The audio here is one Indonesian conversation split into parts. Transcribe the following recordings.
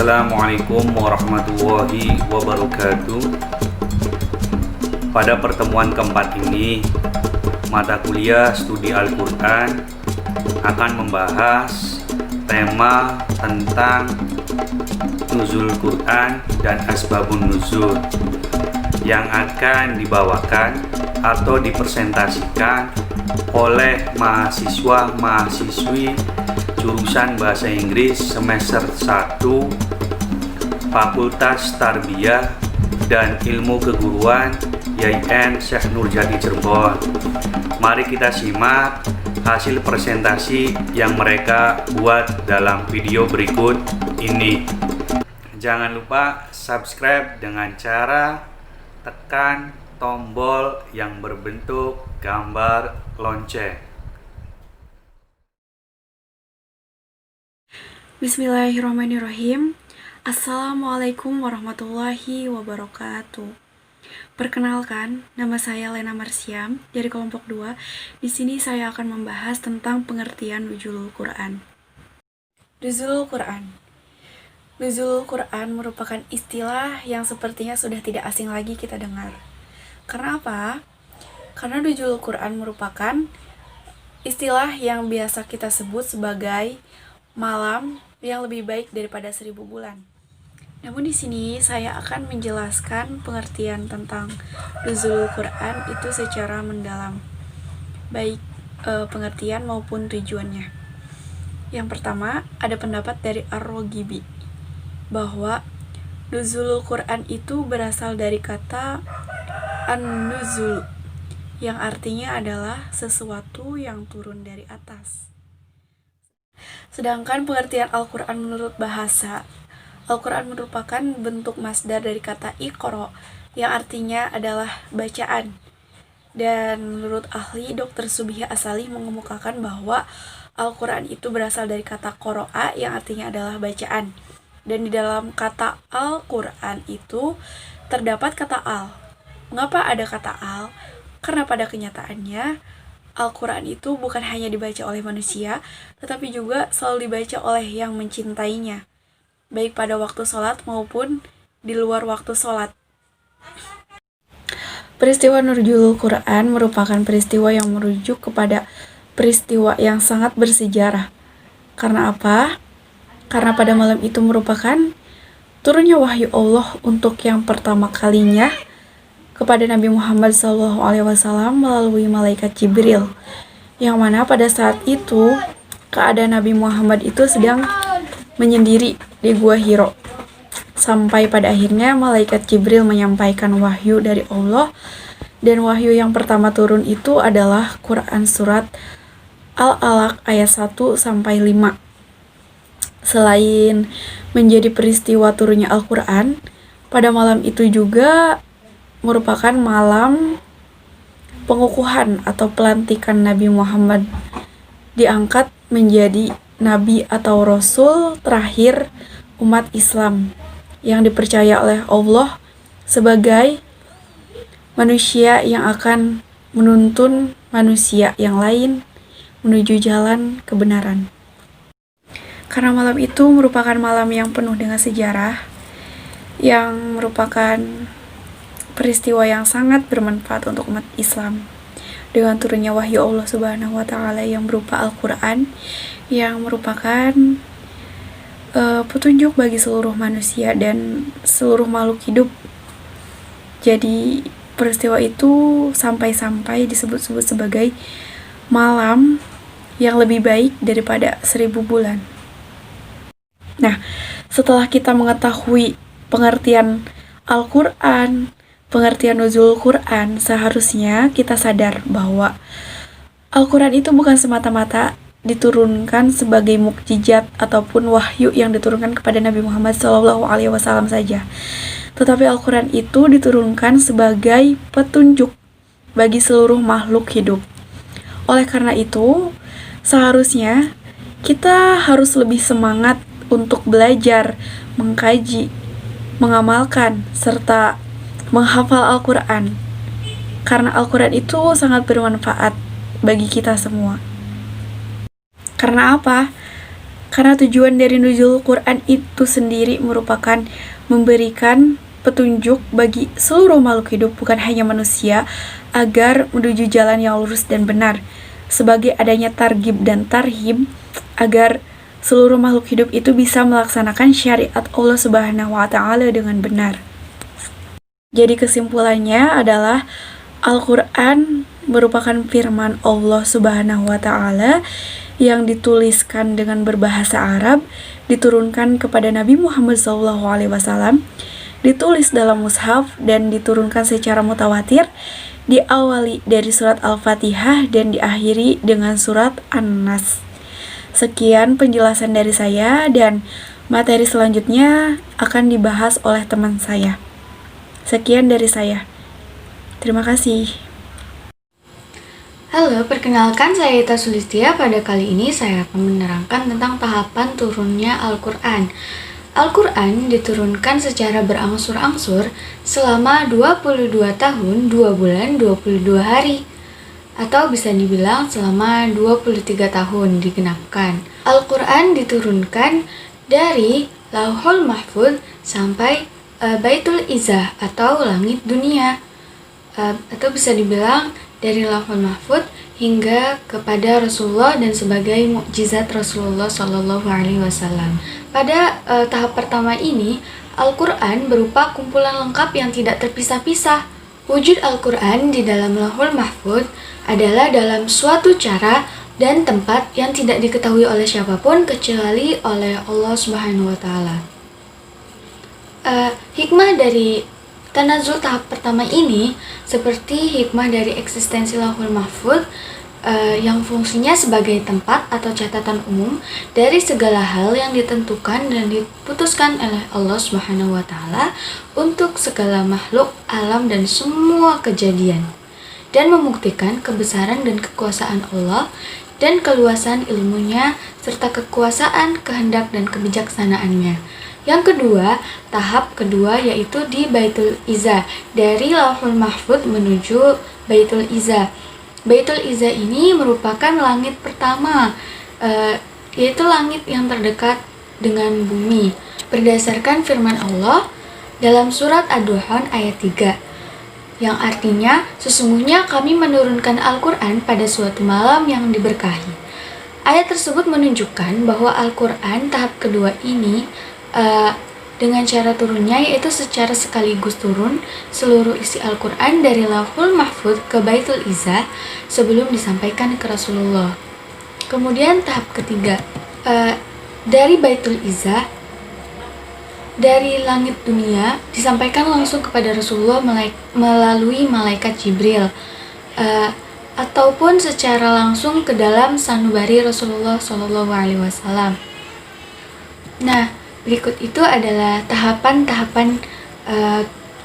Assalamualaikum warahmatullahi wabarakatuh. Pada pertemuan keempat ini, mata kuliah studi Al-Quran akan membahas tema tentang nuzul Quran dan asbabun nuzul yang akan dibawakan atau dipresentasikan oleh mahasiswa-mahasiswi jurusan Bahasa Inggris semester 1 Fakultas Tarbiyah dan Ilmu Keguruan YIN Syekh Nurjati Cirebon. Mari kita simak hasil presentasi yang mereka buat dalam video berikut ini. Jangan lupa subscribe dengan cara tekan tombol yang berbentuk gambar lonceng. Bismillahirrahmanirrahim. Assalamualaikum warahmatullahi wabarakatuh. Perkenalkan, nama saya Lena Marsiam dari kelompok 2. Di sini saya akan membahas tentang pengertian nuzulul Quran. Nuzulul Quran. Nuzulul Quran merupakan istilah yang sepertinya sudah tidak asing lagi kita dengar. Karena apa? Karena nuzulul Quran merupakan istilah yang biasa kita sebut sebagai malam yang lebih baik daripada 1000 bulan. Namun di sini saya akan menjelaskan pengertian tentang nuzulul Quran itu secara mendalam, baik pengertian maupun tujuannya. Yang pertama, ada pendapat dari Ar-Raghibi bahwa nuzulul Quran itu berasal dari kata an-nuzul yang artinya adalah sesuatu yang turun dari atas. Sedangkan pengertian Al-Quran menurut bahasa, Al-Quran merupakan bentuk masdar dari kata iqra yang artinya adalah bacaan. Dan menurut ahli Dr. Subhi Asalih mengemukakan bahwa Al-Quran itu berasal dari kata qoro'a yang artinya adalah bacaan. Dan di dalam kata Al-Quran itu terdapat kata al. Mengapa ada kata al? Karena pada kenyataannya Al-Quran itu bukan hanya dibaca oleh manusia, tetapi juga selalu dibaca oleh yang mencintainya, baik pada waktu sholat maupun di luar waktu sholat. Peristiwa nuzulul Quran merupakan peristiwa yang merujuk kepada peristiwa yang sangat bersejarah. Karena apa? Karena pada malam itu merupakan turunnya wahyu Allah untuk yang pertama kalinya kepada Nabi Muhammad SAW melalui malaikat Jibril, yang mana pada saat itu keadaan Nabi Muhammad itu sedang menyendiri di Gua Hiro, sampai pada akhirnya malaikat Jibril menyampaikan wahyu dari Allah, dan wahyu yang pertama turun itu adalah Quran surat Al-Alaq ayat 1-5. Selain menjadi peristiwa turunnya Al-Quran, pada malam itu juga merupakan malam pengukuhan atau pelantikan Nabi Muhammad diangkat menjadi Nabi atau Rasul terakhir umat Islam yang dipercaya oleh Allah sebagai manusia yang akan menuntun manusia yang lain menuju jalan kebenaran. Karena malam itu merupakan malam yang penuh dengan sejarah, yang merupakan peristiwa yang sangat bermanfaat untuk umat Islam dengan turunnya wahyu Allah Subhanahu wa taala yang berupa Al-Qur'an yang merupakan petunjuk bagi seluruh manusia dan seluruh makhluk hidup. Jadi peristiwa itu sampai-sampai disebut-sebut sebagai malam yang lebih baik daripada 1000 bulan. Nah, setelah kita mengetahui pengertian Al-Qur'an, pengertian nuzul Quran, seharusnya kita sadar bahwa Al-Quran itu bukan semata-mata diturunkan sebagai mukjizat ataupun wahyu yang diturunkan kepada Nabi Muhammad SAW saja. Tetapi Al-Quran itu diturunkan sebagai petunjuk bagi seluruh makhluk hidup. Oleh karena itu, seharusnya kita harus lebih semangat untuk belajar, mengkaji, mengamalkan, serta menghafal Al-Quran, karena Al-Quran itu sangat bermanfaat bagi kita semua. Karena apa? Karena tujuan dari nuzul Quran itu sendiri merupakan memberikan petunjuk bagi seluruh makhluk hidup, bukan hanya manusia, agar menuju jalan yang lurus dan benar. Sebagai adanya targhib dan tarhib, agar seluruh makhluk hidup itu bisa melaksanakan syariat Allah Subhanahu wa Ta'ala dengan benar. Jadi kesimpulannya adalah Al-Quran merupakan firman Allah Subhanahu wa Ta'ala yang dituliskan dengan berbahasa Arab, diturunkan kepada Nabi Muhammad SAW, ditulis dalam mushaf dan diturunkan secara mutawatir, diawali dari surat Al-Fatihah dan diakhiri dengan surat An-Nas. Sekian penjelasan dari saya, dan materi selanjutnya akan dibahas oleh teman saya. Sekian dari saya. Terima kasih. Halo, perkenalkan saya Ita Sulistia. Pada kali ini saya akan menerangkan tentang tahapan turunnya Al-Quran. Al-Quran diturunkan secara berangsur-angsur selama 22 tahun, 2 bulan, 22 hari. Atau bisa dibilang selama 23 tahun digenapkan. Al-Quran diturunkan dari Lauhul Mahfuz sampai Baitul Izzah atau langit dunia. Atau bisa dibilang dari Lauhul Mahfuz hingga kepada Rasulullah dan sebagai mukjizat Rasulullah Shallallahu Alaihi Wasallam. Pada tahap pertama ini, Al-Quran berupa kumpulan lengkap yang tidak terpisah-pisah. Wujud Al-Quran di dalam Lauhul Mahfuz adalah dalam suatu cara dan tempat yang tidak diketahui oleh siapapun kecuali oleh Allah Subhanahu Wa Taala. Hikmah dari Tanazul tahap pertama ini seperti hikmah dari eksistensi Lauhul Mahfuz yang fungsinya sebagai tempat atau catatan umum dari segala hal yang ditentukan dan diputuskan oleh Allah Subhanahu wa Ta'ala untuk segala makhluk, alam, dan semua kejadian, dan membuktikan kebesaran dan kekuasaan Allah dan keluasan ilmunya serta kekuasaan, kehendak, dan kebijaksanaannya. Yang kedua, tahap kedua yaitu di Baitul Izzah, dari Lauhul Mahfuz menuju Baitul Izzah. Baitul Izzah ini merupakan langit pertama, yaitu langit yang terdekat dengan bumi. Berdasarkan firman Allah dalam surat Ad-Duhan ayat 3, yang artinya, sesungguhnya kami menurunkan Al-Quran pada suatu malam yang diberkahi. Ayat tersebut menunjukkan bahwa Al-Quran tahap kedua ini dengan cara turunnya yaitu secara sekaligus turun seluruh isi Al-Quran dari Lauhul Mahfuz ke Baitul Izzah sebelum disampaikan ke Rasulullah. Kemudian tahap ketiga, dari Baitul Izzah, dari langit dunia disampaikan langsung kepada Rasulullah melalui malaikat Jibril, ataupun secara langsung ke dalam sanubari Rasulullah SAW. Nah, berikut itu adalah tahapan-tahapan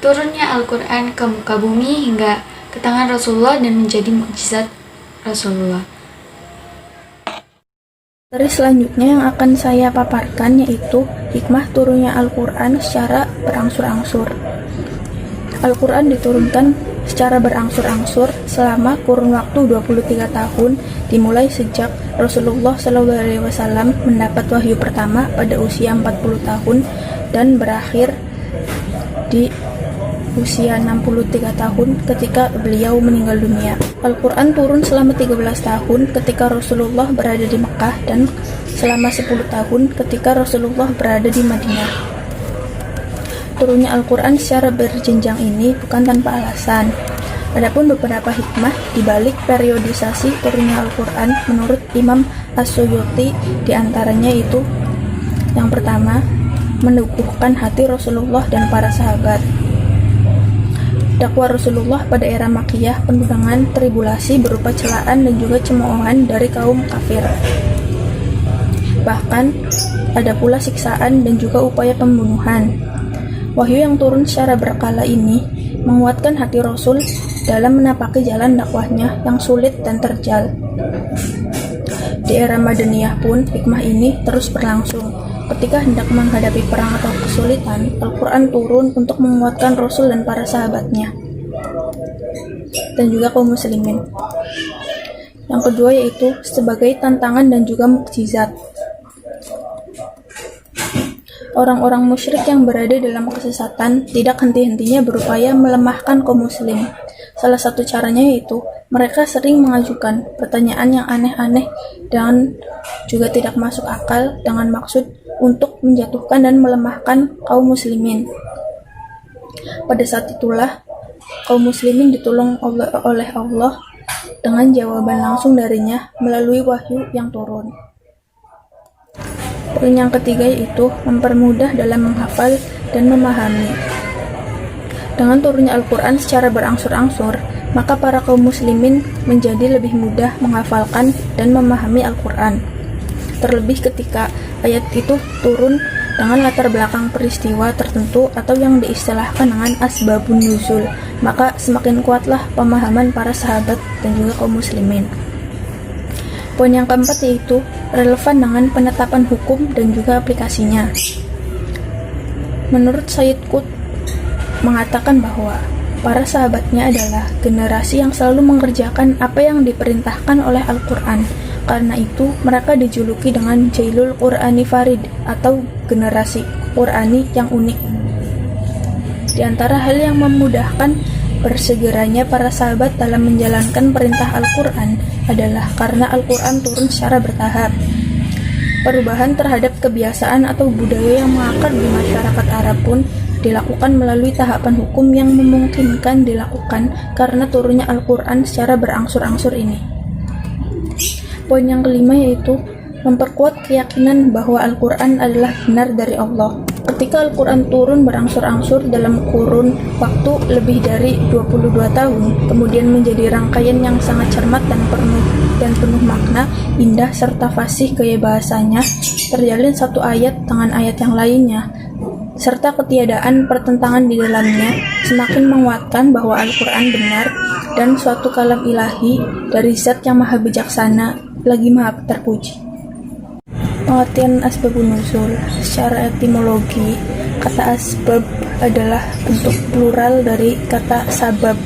turunnya Al-Quran ke muka bumi hingga ke tangan Rasulullah dan menjadi mukjizat Rasulullah. Materi selanjutnya yang akan saya paparkan yaitu hikmah turunnya Al-Quran secara berangsur-angsur. Al-Quran diturunkan secara berangsur-angsur selama kurun waktu 23 tahun, dimulai sejak Rasulullah SAW mendapat wahyu pertama pada usia 40 tahun dan berakhir di usia 63 tahun ketika beliau meninggal dunia. Al-Quran turun selama 13 tahun ketika Rasulullah berada di Mekah dan selama 10 tahun ketika Rasulullah berada di Madinah. Turunnya Al-Quran secara berjenjang ini bukan tanpa alasan. Adapun beberapa hikmah di balik periodisasi turunnya Al-Quran menurut Imam As-Suyuti, diantaranya itu yang pertama, meneguhkan hati Rasulullah dan para sahabat. Dakwah Rasulullah pada era Makkiyah penuh dengan tribulasi berupa celaan dan juga cemoohan dari kaum kafir. Bahkan ada pula siksaan dan juga upaya pembunuhan. Wahyu yang turun secara berkala ini menguatkan hati Rasul dalam menapaki jalan dakwahnya yang sulit dan terjal. Di era Madaniyah pun hikmah ini terus berlangsung. Ketika hendak menghadapi perang atau kesulitan, Al-Quran turun untuk menguatkan Rasul dan para sahabatnya, dan juga kaum muslimin. Yang kedua yaitu sebagai tantangan dan juga mukjizat. Orang-orang musyrik yang berada dalam kesesatan tidak henti-hentinya berupaya melemahkan kaum muslim. Salah satu caranya yaitu mereka sering mengajukan pertanyaan yang aneh-aneh dan juga tidak masuk akal dengan maksud untuk menjatuhkan dan melemahkan kaum muslimin. Pada saat itulah kaum muslimin ditolong oleh Allah dengan jawaban langsung darinya melalui wahyu yang turun. Poin yang ketiga yaitu mempermudah dalam menghafal dan memahami. Dengan turunnya Al-Quran secara berangsur-angsur, maka para kaum muslimin menjadi lebih mudah menghafalkan dan memahami Al-Quran. Terlebih ketika ayat itu turun dengan latar belakang peristiwa tertentu atau yang diistilahkan dengan asbabun nuzul, maka semakin kuatlah pemahaman para sahabat dan juga kaum muslimin. Poin yang keempat yaitu relevan dengan penetapan hukum dan juga aplikasinya. Menurut Sayyid Qutb mengatakan bahwa para sahabatnya adalah generasi yang selalu mengerjakan apa yang diperintahkan oleh Al-Quran. Karena itu mereka dijuluki dengan Jailul Qur'ani Farid atau generasi Qur'ani yang unik. Di antara hal yang memudahkan bersegeranya para sahabat dalam menjalankan perintah Al-Quran adalah karena Al-Quran turun secara bertahap. Perubahan terhadap kebiasaan atau budaya yang mengakar di masyarakat Arab pun dilakukan melalui tahapan hukum yang memungkinkan dilakukan karena turunnya Al-Quran secara berangsur-angsur ini. Poin yang kelima yaitu memperkuat keyakinan bahwa Al-Quran adalah benar dari Allah. Ketika Al-Quran turun berangsur-angsur dalam kurun waktu lebih dari 22 tahun, kemudian menjadi rangkaian yang sangat cermat dan penuh makna, indah serta fasih gaya bahasanya, terjalin satu ayat dengan ayat yang lainnya, serta ketiadaan pertentangan di dalamnya, semakin menguatkan bahwa Al-Quran benar dan suatu kalam ilahi dari Zat yang maha bijaksana lagi maha terpuji. Pengertian asbabun nuzul. Secara etimologi, kata asbab adalah bentuk plural dari kata sabab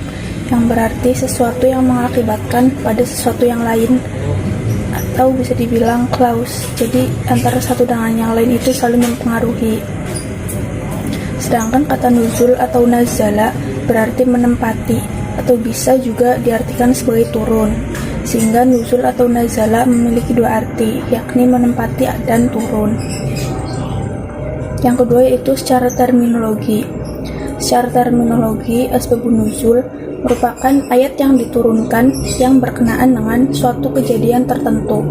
yang berarti sesuatu yang mengakibatkan pada sesuatu yang lain atau bisa dibilang klaus. Jadi antara satu dengan yang lain itu saling mempengaruhi. Sedangkan kata nuzul atau nazala berarti menempati atau bisa juga diartikan sebagai turun. Sehingga nuzul atau nazala memiliki dua arti, yakni menempati dan turun. Yang kedua yaitu secara terminologi. Secara terminologi, asbabun nuzul merupakan ayat yang diturunkan yang berkenaan dengan suatu kejadian tertentu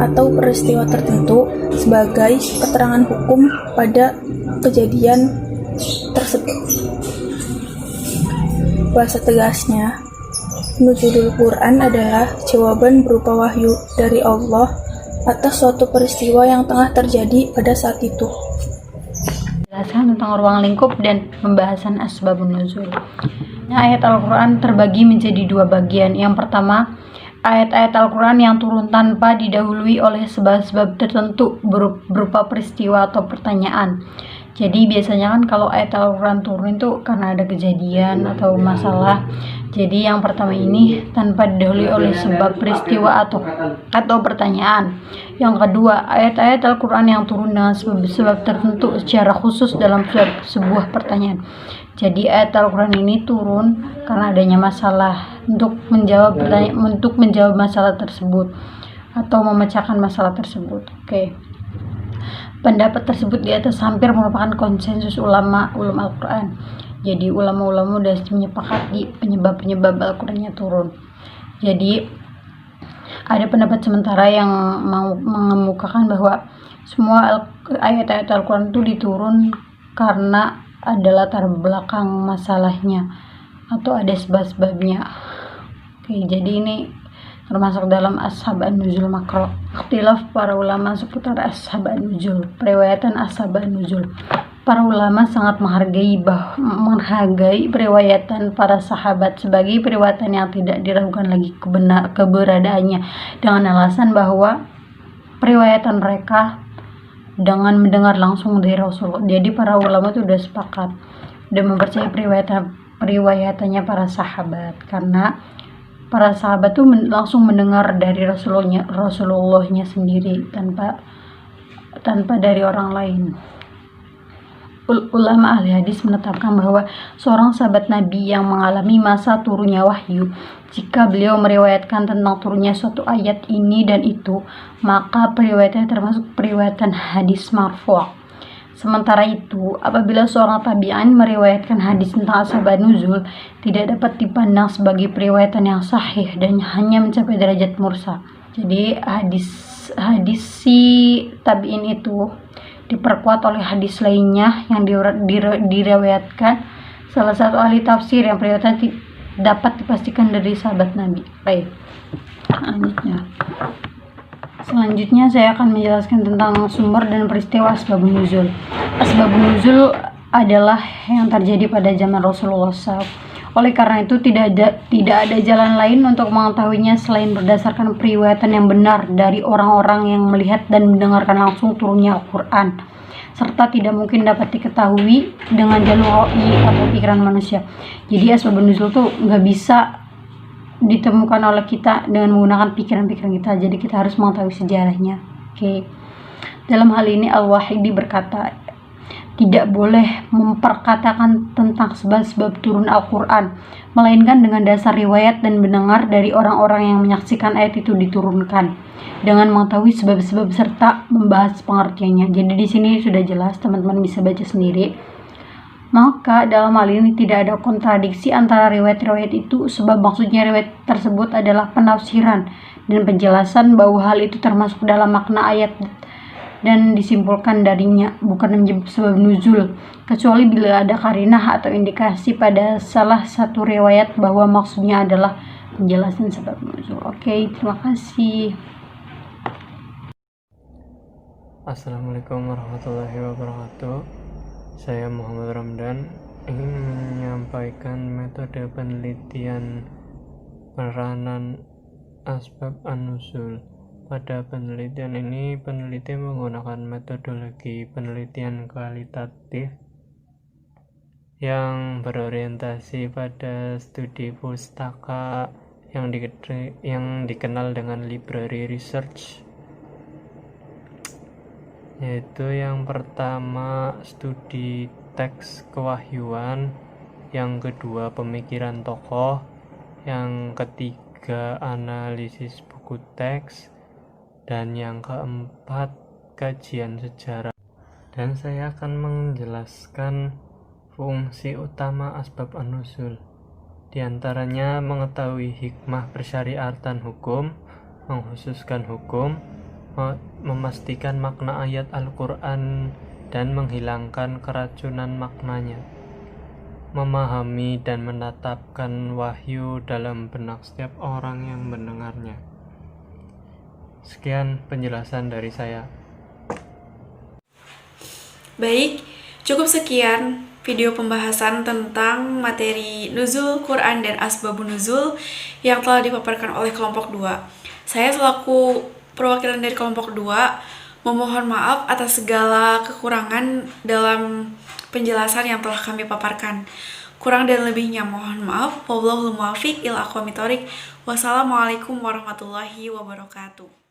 atau peristiwa tertentu sebagai keterangan hukum pada kejadian tersebut. Bahasa tegasnya, nuzulul Quran adalah jawaban berupa wahyu dari Allah atas suatu peristiwa yang tengah terjadi pada saat itu. Penjelasan tentang ruang lingkup dan pembahasan asbabun nuzul. Ayat Al-Quran terbagi menjadi dua bagian. Yang pertama, ayat-ayat Al-Quran yang turun tanpa didahului oleh sebab-sebab tertentu berupa peristiwa atau pertanyaan. Jadi biasanya kan kalau ayat Al-Quran turun itu karena ada kejadian atau masalah. Jadi yang pertama ini tanpa didahului oleh sebab peristiwa atau pertanyaan. Yang kedua, ayat-ayat Al-Quran yang turun dengan sebab-sebab tertentu secara khusus dalam sebuah pertanyaan. Jadi ayat Al-Quran ini turun karena adanya masalah untuk menjawab masalah tersebut atau memecahkan masalah tersebut. Oke. Pendapat tersebut di atas hampir merupakan konsensus ulama Al-Quran. Jadi ulama-ulama sudah menyepakati penyebab Al-Qurannya turun. Jadi ada pendapat sementara yang mengemukakan bahwa semua ayat-ayat Al-Quran itu diturun karena ada latar belakang masalahnya atau ada sebab-sebabnya. Oke, jadi ini termasuk dalam ashab an-nuzul makro. Ikhtilaf para ulama seputar ashab an-nuzul, periwayatan ashab an-nuzul. Para ulama sangat menghargai periwayatan para sahabat sebagai periwayatan yang tidak diragukan lagi keberadaannya, dengan alasan bahwa periwayatan mereka dengan mendengar langsung dari Rasul. Jadi para ulama itu sudah sepakat dan mempercayai periwayatannya para sahabat, karena para sahabat itu langsung mendengar dari Rasulullahnya sendiri tanpa dari orang lain. ulama ahli hadis menetapkan bahwa seorang sahabat Nabi yang mengalami masa turunnya wahyu, jika beliau meriwayatkan tentang turunnya suatu ayat ini dan itu, maka periwayatannya termasuk periwayatan hadis marfu'. Sementara itu, apabila seorang tabi'in meriwayatkan hadis tentang asbab nuzul, tidak dapat dipandang sebagai periwayatan yang sahih dan hanya mencapai derajat mursal. Jadi hadis si tabi'in itu diperkuat oleh hadis lainnya yang diriwayatkan salah satu ahli tafsir yang periwayatan dapat dipastikan dari sahabat Nabi. Baik, Selanjutnya saya akan menjelaskan tentang sumber dan peristiwa asbabun nuzul. Asbabun nuzul adalah yang terjadi pada zaman Rasulullah SAW. Oleh karena itu tidak ada jalan lain untuk mengetahuinya selain berdasarkan periwayatan yang benar dari orang-orang yang melihat dan mendengarkan langsung turunnya Al-Quran, serta tidak mungkin dapat diketahui dengan jalur ro'i atau pikiran manusia. Jadi asbabun nuzul tuh nggak bisa ditemukan oleh kita dengan menggunakan pikiran-pikiran kita, jadi kita harus mengetahui sejarahnya. Dalam hal ini Al-Wahidi berkata, tidak boleh memperkatakan tentang sebab-sebab turun Al-Quran, melainkan dengan dasar riwayat dan mendengar dari orang-orang yang menyaksikan ayat itu diturunkan, dengan mengetahui sebab-sebab serta membahas pengertiannya. Jadi di sini sudah jelas, teman-teman bisa baca sendiri. Maka dalam hal ini tidak ada kontradiksi antara riwayat-riwayat itu, sebab maksudnya riwayat tersebut adalah penafsiran dan penjelasan bahwa hal itu termasuk dalam makna ayat dan disimpulkan darinya, bukan menjadi sebab nuzul, kecuali bila ada karinah atau indikasi pada salah satu riwayat bahwa maksudnya adalah penjelasan sebab nuzul. Terima kasih. Assalamualaikum warahmatullahi wabarakatuh. Saya Muhammad Ramdan ingin menyampaikan metode penelitian peranan asbab an-nuzul. Pada penelitian ini, peneliti menggunakan metodologi penelitian kualitatif yang berorientasi pada studi pustaka yang dikenal dengan library research, yaitu yang pertama studi teks kewahyuan, yang kedua pemikiran tokoh, yang ketiga analisis buku teks, dan yang keempat kajian sejarah. Dan saya akan menjelaskan fungsi utama asbab an-nuzul. Di antaranya mengetahui hikmah persyariatan hukum, mengkhususkan hukum, memastikan makna ayat Al-Quran dan menghilangkan keracunan maknanya, memahami dan menetapkan wahyu dalam benak setiap orang yang mendengarnya. Sekian penjelasan dari saya. Baik, cukup sekian video pembahasan tentang materi nuzul Quran dan asbabun nuzul yang telah dipaparkan oleh kelompok 2. Saya selaku perwakilan dari kelompok 2 memohon maaf atas segala kekurangan dalam penjelasan yang telah kami paparkan. Kurang dan lebihnya mohon maaf. Wallahul muwaffiq ila aqwamit thoriq. Wassalamualaikum warahmatullahi wabarakatuh.